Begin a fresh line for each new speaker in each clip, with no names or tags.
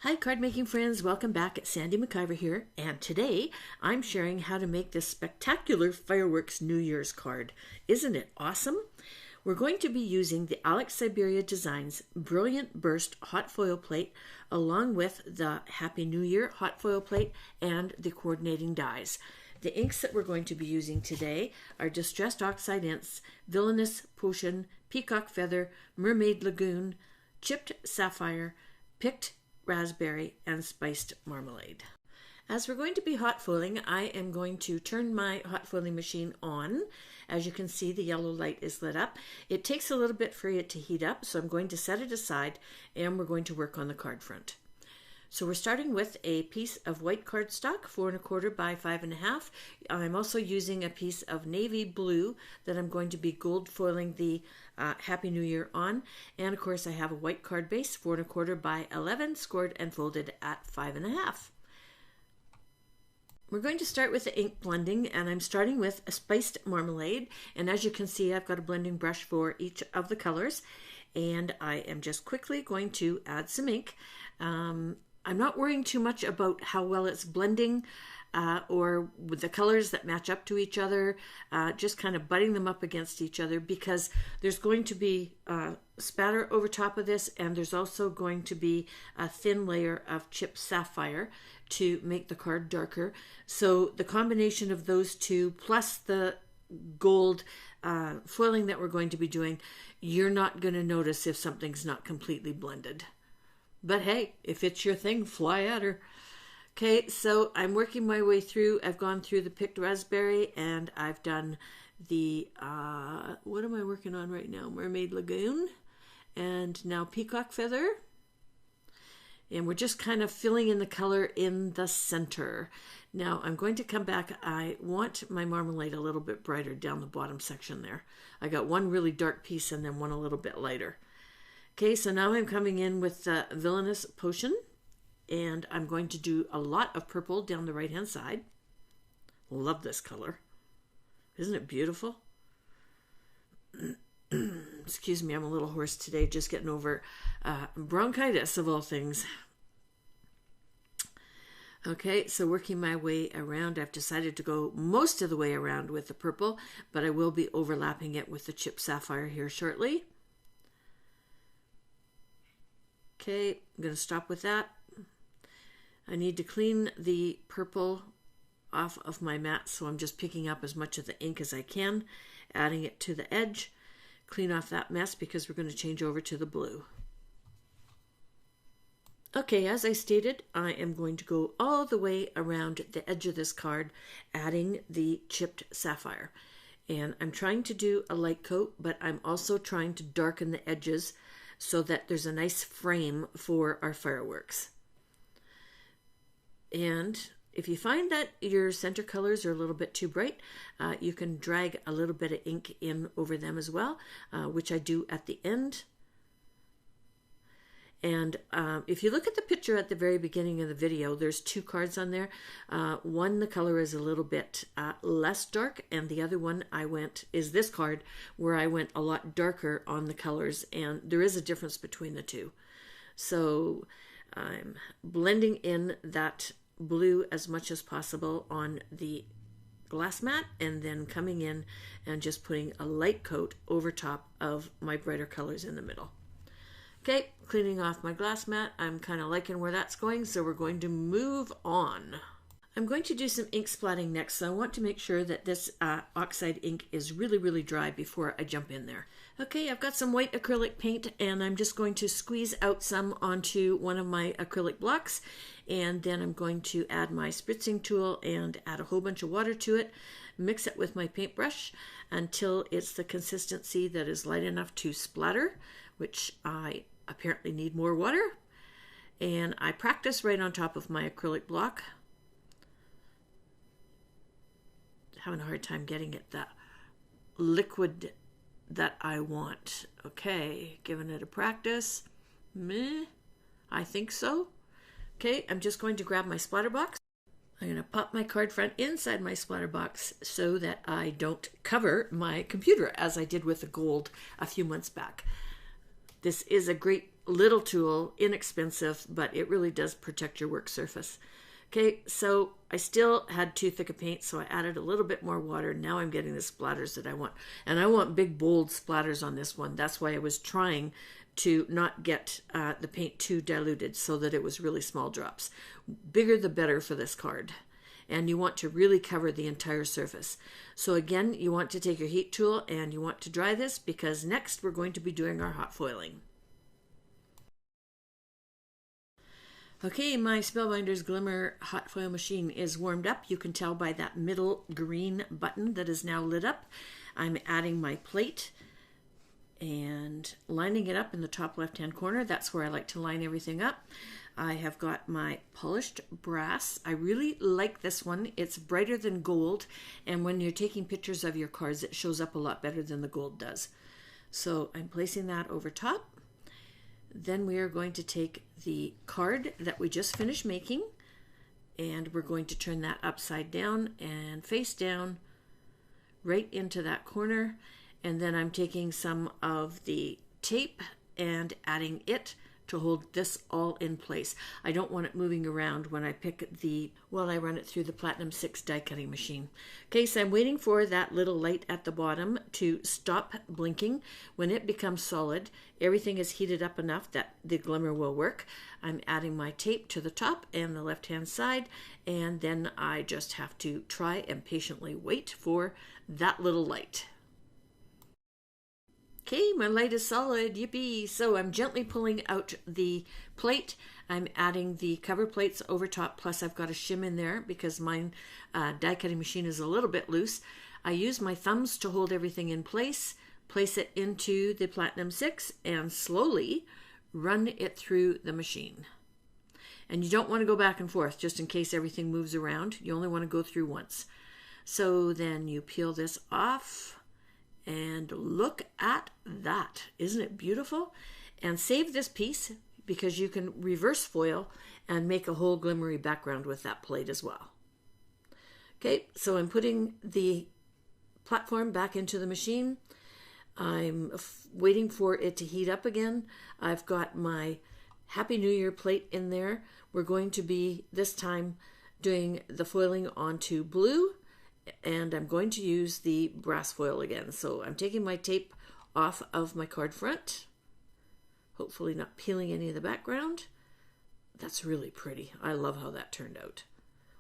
Hi card making friends, welcome back. It's Sandy McIver here, and today I'm sharing how to make this spectacular fireworks New Year's card. Isn't it awesome? We're going to be using the Alex Siberia Designs Brilliant Burst hot foil plate along with the Happy New Year hot foil plate and the coordinating dies. The inks that we're going to be using today are Distressed Oxide Inks, Villainous Potion, Peacock Feather, Mermaid Lagoon, Chipped Sapphire, Picked Raspberry, and Spiced Marmalade. As we're going to be hot foiling, I am going to turn my hot foiling machine on. As you can see, the yellow light is lit up. It takes a little bit for it to heat up, so I'm going to set it aside and we're going to work on the card front. So we're starting with a piece of white cardstock, 4 1/4 by 5 1/2. I'm also using a piece of navy blue that I'm going to be gold foiling the Happy New Year on. And of course I have a white card base, 4 1/4 by 11, scored and folded at 5 1/2. We're going to start with the ink blending, and I'm starting with a Spiced Marmalade. And as you can see, I've got a blending brush for each of the colors. And I am just quickly going to add some ink. I'm not worrying too much about how well it's blending or with the colors that match up to each other, just kind of butting them up against each other, because there's going to be spatter over top of this, and there's also going to be a thin layer of chipped sapphire to make the card darker. So the combination of those two plus the gold foiling that we're going to be doing, you're not going to notice if something's not completely blended. But hey, if it's your thing, fly at her. Okay, so I'm working my way through. I've gone through the Picked Raspberry, and I've done the, what am I working on right now? Mermaid Lagoon, and now Peacock Feather. And we're just kind of filling in the color in the center. Now I'm going to come back. I want my marmalade a little bit brighter down the bottom section there. I got one really dark piece and then one a little bit lighter. Okay, so now I'm coming in with the Villainous Potion, and I'm going to do a lot of purple down the right-hand side. Love this color. Isn't it beautiful? Excuse me, I'm a little hoarse today, just getting over bronchitis of all things. Okay, so working my way around, I've decided to go most of the way around with the purple, but I will be overlapping it with the chipped sapphire here shortly. Okay, I'm going to stop with that. I need to clean the purple off of my mat, so I'm just picking up as much of the ink as I can, adding it to the edge. Clean off that mess because we're going to change over to the blue. Okay, as I stated, I am going to go all the way around the edge of this card, adding the chipped sapphire. And I'm trying to do a light coat, but I'm also trying to darken the edges so that there's a nice frame for our fireworks. And if you find that your center colors are a little bit too bright, you can drag a little bit of ink in over them as well, which I do at the end. And if you look at the picture at the very beginning of the video, there's two cards on there. One, the color is a little bit less dark, and the other one is this card where I went a lot darker on the colors, and there is a difference between the two. So I'm blending in that blue as much as possible on the glass mat, and then coming in and just putting a light coat over top of my brighter colors in the middle. Okay, cleaning off my glass mat. I'm kind of liking where that's going, so we're going to move on. I'm going to do some ink splatting next, so I want to make sure that this oxide ink is really, really dry before I jump in there. Okay, I've got some white acrylic paint, and I'm just going to squeeze out some onto one of my acrylic blocks, and then I'm going to add my spritzing tool and add a whole bunch of water to it, mix it with my paintbrush until it's the consistency that is light enough to splatter, which I apparently need more water. And I practice right on top of my acrylic block. Having a hard time getting it that liquid that I want. Okay, giving it a practice. Meh, I think so. Okay, I'm just going to grab my splatter box. I'm going to pop my card front inside my splatter box so that I don't cover my computer as I did with the gold a few months back. This is a great little tool, inexpensive, but it really does protect your work surface. Okay, so I still had too thick a paint, so I added a little bit more water. Now I'm getting the splatters that I want. And I want big, bold splatters on this one. That's why I was trying to not get the paint too diluted so that it was really small drops. Bigger the better for this card. And you want to really cover the entire surface. So again, you want to take your heat tool and you want to dry this, because next we're going to be doing our hot foiling. Okay, my Spellbinders Glimmer hot foil machine is warmed up. You can tell by that middle green button that is now lit up. I'm adding my plate and lining it up in the top left-hand corner. That's where I like to line everything up. I have got my polished brass. I really like this one. It's brighter than gold, and when you're taking pictures of your cards, it shows up a lot better than the gold does. So I'm placing that over top. Then we are going to take the card that we just finished making, and we're going to turn that upside down and face down right into that corner. And then I'm taking some of the tape and adding it to hold this all in place. I don't want it moving around when I I run it through the Platinum 6 die cutting machine. Okay, so I'm waiting for that little light at the bottom to stop blinking. When it becomes solid, everything is heated up enough that the glimmer will work. I'm adding my tape to the top and the left-hand side, and then I just have to try and patiently wait for that little light. Okay, my light is solid, yippee! So I'm gently pulling out the plate. I'm adding the cover plates over top, plus I've got a shim in there because my die cutting machine is a little bit loose. I use my thumbs to hold everything in place it into the Platinum 6, and slowly run it through the machine. And you don't want to go back and forth just in case everything moves around. You only want to go through once. So then you peel this off. And look at that. Isn't it beautiful? And save this piece because you can reverse foil and make a whole glimmery background with that plate as well. Okay, so I'm putting the platform back into the machine. I'm waiting for it to heat up again. I've got my Happy New Year plate in there. We're going to be, this time, doing the foiling onto blue. And I'm going to use the brass foil again. So I'm taking my tape off of my card front. Hopefully not peeling any of the background. That's really pretty. I love how that turned out.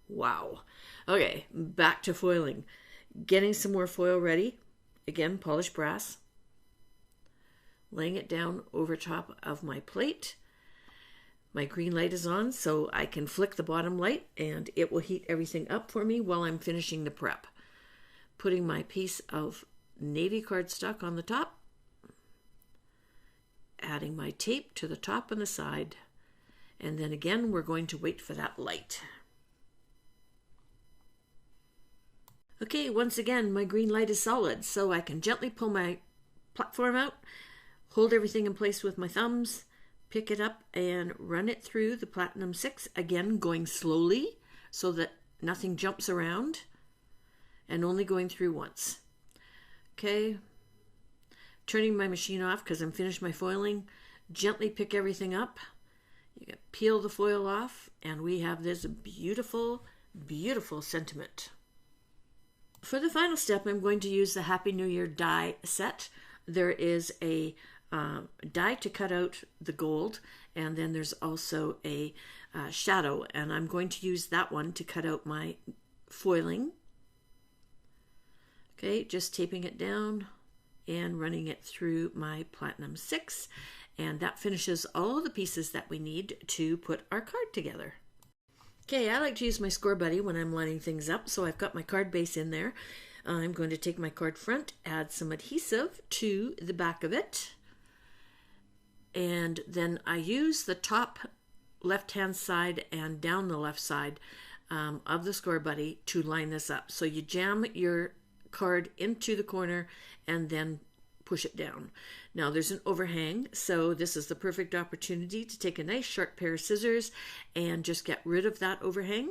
Wow. Okay, back to foiling. Getting some more foil ready. Again, polished brass. Laying it down over top of my plate. My green light is on, so I can flick the bottom light and it will heat everything up for me while I'm finishing the prep. Putting my piece of navy cardstock on the top. Adding my tape to the top and the side. And then again, we're going to wait for that light. Okay, once again, my green light is solid, so I can gently pull my platform out, hold everything in place with my thumbs, pick it up and run it through the Platinum 6, again going slowly so that nothing jumps around, and only going through once. Okay, turning my machine off because I'm finished my foiling. Gently pick everything up. You can peel the foil off and we have this beautiful, beautiful sentiment. For the final step, I'm going to use the Happy New Year die set. There is a die to cut out the gold, and then there's also a shadow, and I'm going to use that one to cut out my foiling. Okay, just taping it down and running it through my Platinum 6, and that finishes all the pieces that we need to put our card together. Okay, I like to use my Score Buddy when I'm lining things up, so I've got my card base in there. I'm going to take my card front, add some adhesive to the back of it, and then I use the top left-hand side and down the left side of the Score Buddy to line this up. So you jam your card into the corner and then push it down. Now there's an overhang, so this is the perfect opportunity to take a nice sharp pair of scissors and just get rid of that overhang.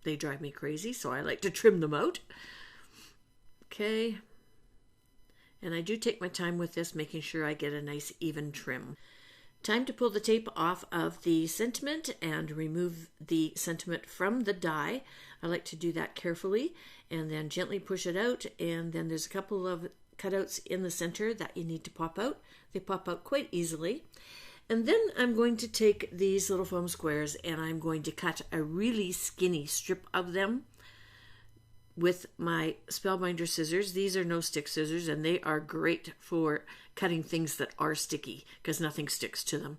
They drive me crazy, so I like to trim them out. Okay. And I do take my time with this, making sure I get a nice even trim. Time to pull the tape off of the sentiment and remove the sentiment from the die. I like to do that carefully and then gently push it out, and then there's a couple of cutouts in the center that you need to pop out. They pop out quite easily. And then I'm going to take these little foam squares and I'm going to cut a really skinny strip of them with my Spellbinder scissors. These are no stick scissors, and they are great for cutting things that are sticky because nothing sticks to them.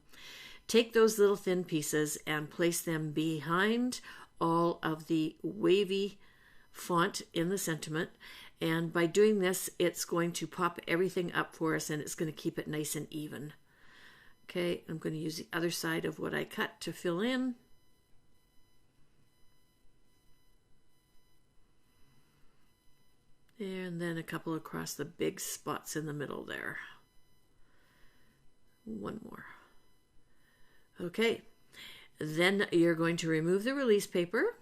Take those little thin pieces and place them behind all of the wavy font in the sentiment. And by doing this, it's going to pop everything up for us, and it's going to keep it nice and even. Okay, I'm going to use the other side of what I cut to fill in. And then a couple across the big spots in the middle there. One more. Okay, then you're going to remove the release paper,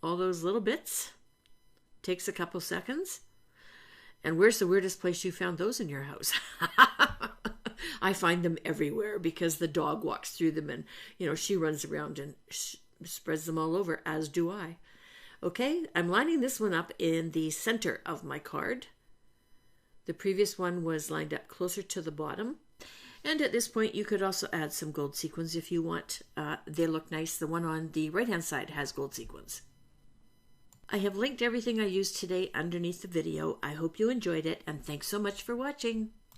all those little bits. Takes a couple seconds. And where's the weirdest place you found those in your house? I find them everywhere because the dog walks through them and, she runs around and spreads them all over, as do I. Okay, I'm lining this one up in the center of my card. The previous one was lined up closer to the bottom. And at this point, you could also add some gold sequins if you want. They look nice. The one on the right-hand side has gold sequins. I have linked everything I used today underneath the video. I hope you enjoyed it, and thanks so much for watching.